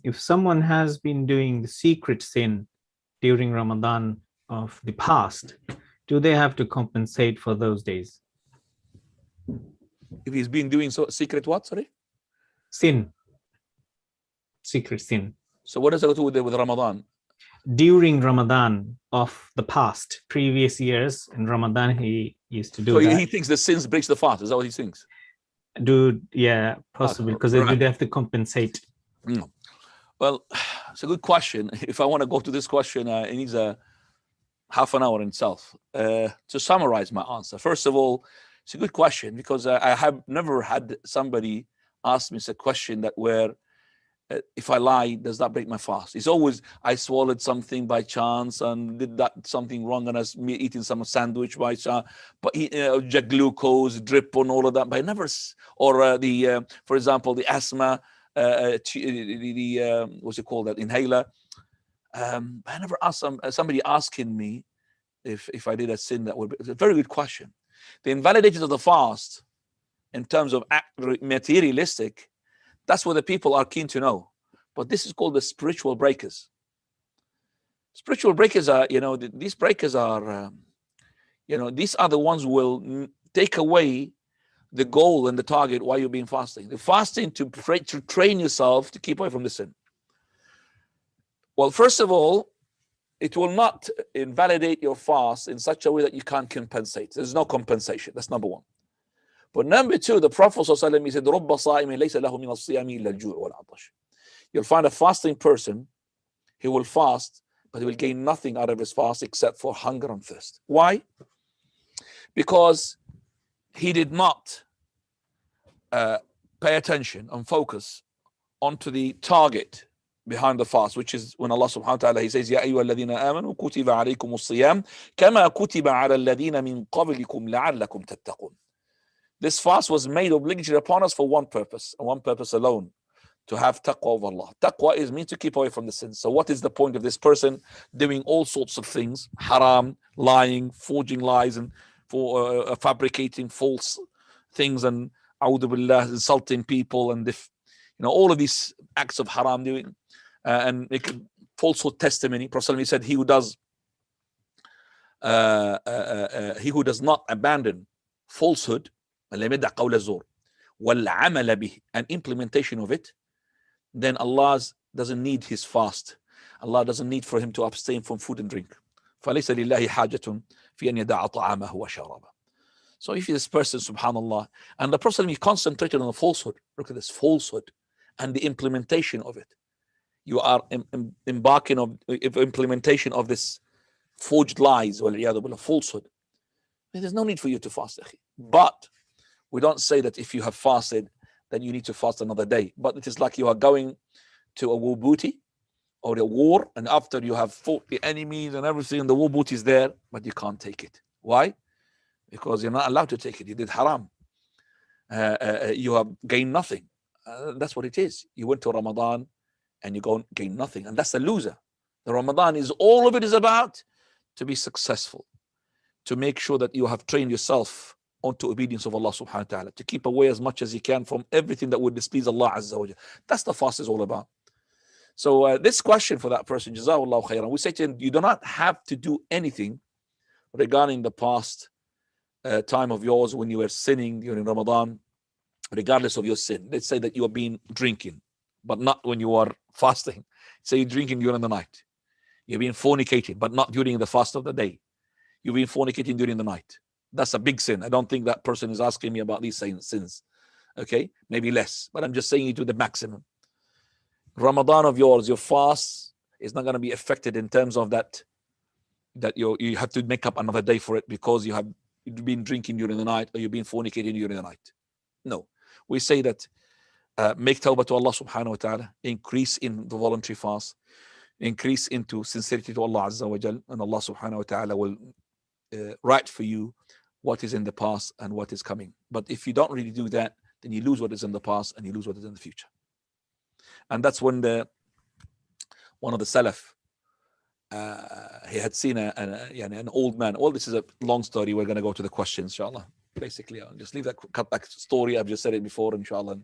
If someone has been doing the secret sin during Ramadan of the past, do they have to compensate for those days? If he's been doing so secret what? Sorry? Sin. Secret sin. So what does it do with Ramadan? During Ramadan of the past, previous years, in Ramadan he used to do so that. He thinks the sins breaks the fast. Is that what he thinks? Yeah, possibly, because right. they have to compensate. Well, it's a good question. If I want to go to this question, it needs a half an hour in itself. To summarize my answer, first of all, it's a good question because I have never had somebody ask me a question that where if I lie, does that break my fast? It's always I swallowed something by chance and did that something wrong, and I was eating some sandwich by chance, but glucose drip on all of that. But I never, or for example, the asthma, what's it called, that inhaler. I never asked somebody asking me if I did a sin that would be. It's a very good question. The invalidations of the fast, in terms of materialistic, that's what the people are keen to know. But this is called the spiritual breakers. Spiritual breakers are, these breakers are, these are the ones who will take away the goal and the target while you're being fasting. The fasting to train yourself to keep away from the sin. Well, first of all, it will not invalidate your fast in such a way that you can't compensate. There's no compensation. That's number one. But number two, the Prophet ﷺ, he said, رُبَّ صَائِمٍ لَيْسَ لَهُ مِنَ الصِّيَامِ إِلَّا الْجُوعُ وَالْعَطَشِ. You'll find a fasting person, he will fast, but he will gain nothing out of his fast except for hunger and thirst. Why? Because he did not pay attention and focus onto the target behind the fast, which is when Allah subhanahu wa ta'ala, he says, يَا أَيُّهَا الَّذِينَ آمَنُوا كُتِبَ عَلَيْكُمُ الصِّيَامُ كَمَا كُتِبَ عَلَى الَّذِينَ مِنْ قَبْلِكُمْ لَعَلَّكُمْ تَتَّقُونَ. This fast was made obligatory upon us for one purpose, and one purpose alone, to have taqwa of Allah. Taqwa is meant to keep away from the sins. So what is the point of this person doing all sorts of things, haram, lying, forging lies, and fabricating false things, and a'udhu billah, insulting people, and all of these acts of haram doing, and making falsehood testimony. Prophet said, he who does not abandon falsehood and implementation of it, then Allah doesn't need his fast. Allah doesn't need for him to abstain from food and drink. فَلَيْسَ لِلَّهِ حَاجَةٌ فِي أَنْ يَدَعَ طَعَامَهُ وَشَرَابَهُ. So if this person, subhanallah, and the Prophet, he concentrated on the falsehood. Look at this falsehood and the implementation of it. You are embarking on implementation of this forged lies, or falsehood. There's no need for you to fast. But we don't say that if you have fasted, then you need to fast another day. But it is like you are going to a war booty or a war, and after you have fought the enemies and everything, and the war booty is there, but you can't take it. Why? Because you're not allowed to take it. You did haram. You have gained nothing. That's what it is. You went to Ramadan and you gain nothing. And that's a loser. The Ramadan is all of it is about to be successful, to make sure that you have trained yourself onto obedience of Allah subhanahu wa ta'ala, to keep away as much as you can from everything that would displease Allah azza wa jalla. That's the fast is all about. So this question for that person, Jazakallahu khairan, we say to him, you do not have to do anything regarding the past time of yours when you were sinning during Ramadan, regardless of your sin. Let's say that you have been drinking, but not when you are fasting. Say you're drinking during the night. You've been fornicating, but not during the fast of the day. You've been fornicating during the night. That's a big sin. I don't think that person is asking me about these sins. Okay, maybe less, but I'm just saying it to the maximum. Ramadan of yours, your fast is not going to be affected in terms of that you have to make up another day for it because you've been drinking during the night or you've been fornicating during the night. No, we say that make tawbah to Allah subhanahu wa ta'ala, increase in the voluntary fast, increase into sincerity to Allah azza wa jal, and Allah subhanahu wa ta'ala will write for you what is in the past and what is coming. But if you don't really do that, then you lose what is in the past and you lose what is in the future. And that's when one of the Salaf, he had seen an old man. Well, this is a long story. We're going to go to the questions, inshallah. Basically, I'll just leave that cut back story. I've just said it before, inshallah.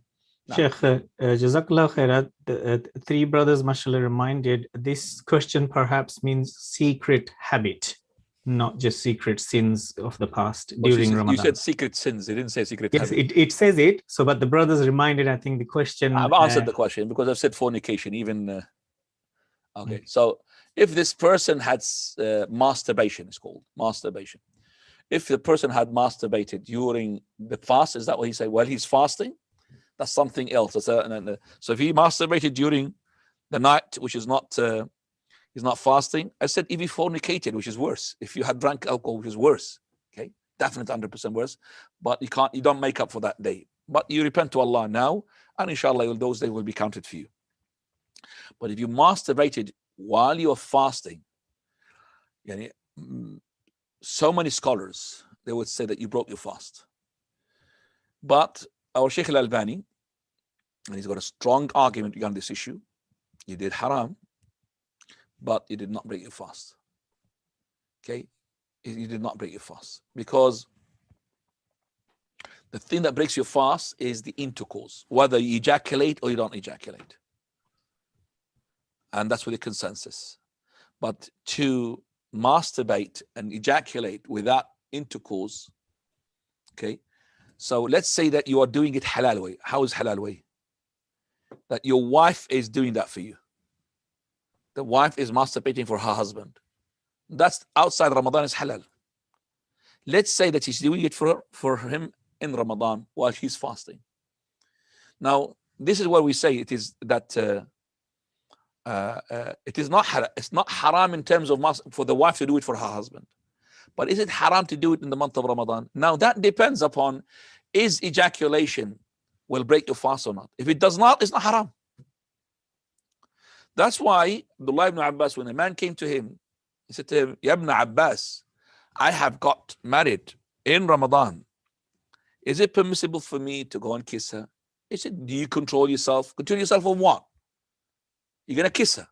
Sheikh, Jazakallah khairat. Three brothers, mashallah, reminded this question perhaps means secret habit, not just secret sins of the past during Ramadan. You said secret sins. It didn't say secret yes, habit. It says it. So, but the brothers reminded, I think the question. I've answered the question because I've said fornication, even. Okay, so if this person had masturbation, it's called masturbation. If the person had masturbated during the fast, is that what he said? Well, he's fasting. That's something else. So if he masturbated during the night, which is not, he's not fasting. I said if he fornicated, which is worse. If you had drank alcohol, which is worse. Okay, definitely 100% worse. But you don't make up for that day. But you repent to Allah now, and inshallah, those days will be counted for you. But if you masturbated while you're fasting, so many scholars, they would say that you broke your fast. But our Sheikh al-Albani, and he's got a strong argument on this issue. You did haram, but you did not break your fast. Okay? You did not break your fast. Because the thing that breaks your fast is the intercourse, whether you ejaculate or you don't ejaculate. And that's with the consensus. But to masturbate and ejaculate without intercourse, okay? So let's say that you are doing it halal way. How is halal way? That your wife is doing that for you. The wife is masturbating for her husband. That's outside Ramadan is halal. Let's say that she's doing it for him in Ramadan while she's fasting. Now, this is where we say it is that it is not haram. It's not haram in terms of for the wife to do it for her husband. But is it haram to do it in the month of Ramadan? Now that depends upon, is ejaculation will break your fast or not. If it does not, it's not haram. That's why Abdullah ibn Abbas, when a man came to him, he said to him, Ya ibn Abbas, I have got married in Ramadan. Is it permissible for me to go and kiss her? He said, do you control yourself? Control yourself from what? You're going to kiss her.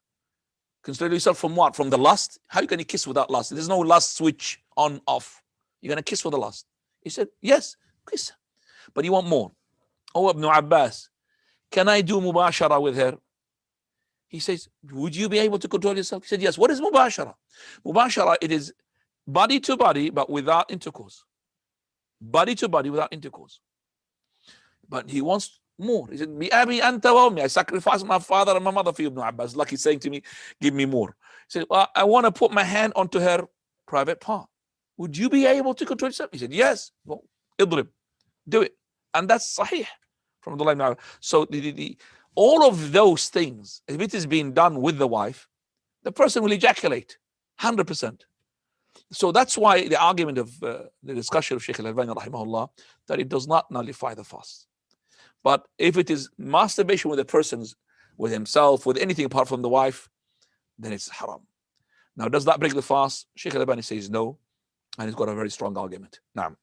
Control yourself from what? From the lust? How can you kiss without lust? There's no lust switch on, off. You're going to kiss with the lust. He said, yes, kiss her. But you want more. Oh, Ibn Abbas, can I do mubashara with her? He says, would you be able to control yourself? He said, yes. What is mubashara? Mubashara, it is body to body, but without intercourse. Body to body without intercourse. But he wants more. He said, Bi abi anta wa ummi, I sacrificed my father and my mother for you, Ibn Abbas. Like he's saying to me, give me more. He said, well, I want to put my hand onto her private part. Would you be able to control yourself? He said, yes. Well, idrib, do it. And that's sahih from the line. So all of those things, if it is being done with the wife, the person will ejaculate 100%. So that's why the argument of the discussion of Sheikh al-Albani rahimahullah, that it does not nullify the fast. But if it is masturbation with a person's, with himself, with anything apart from the wife, then it's haram. Now, does that break the fast? Sheikh al-Albani says no, and he's got a very strong argument. Now.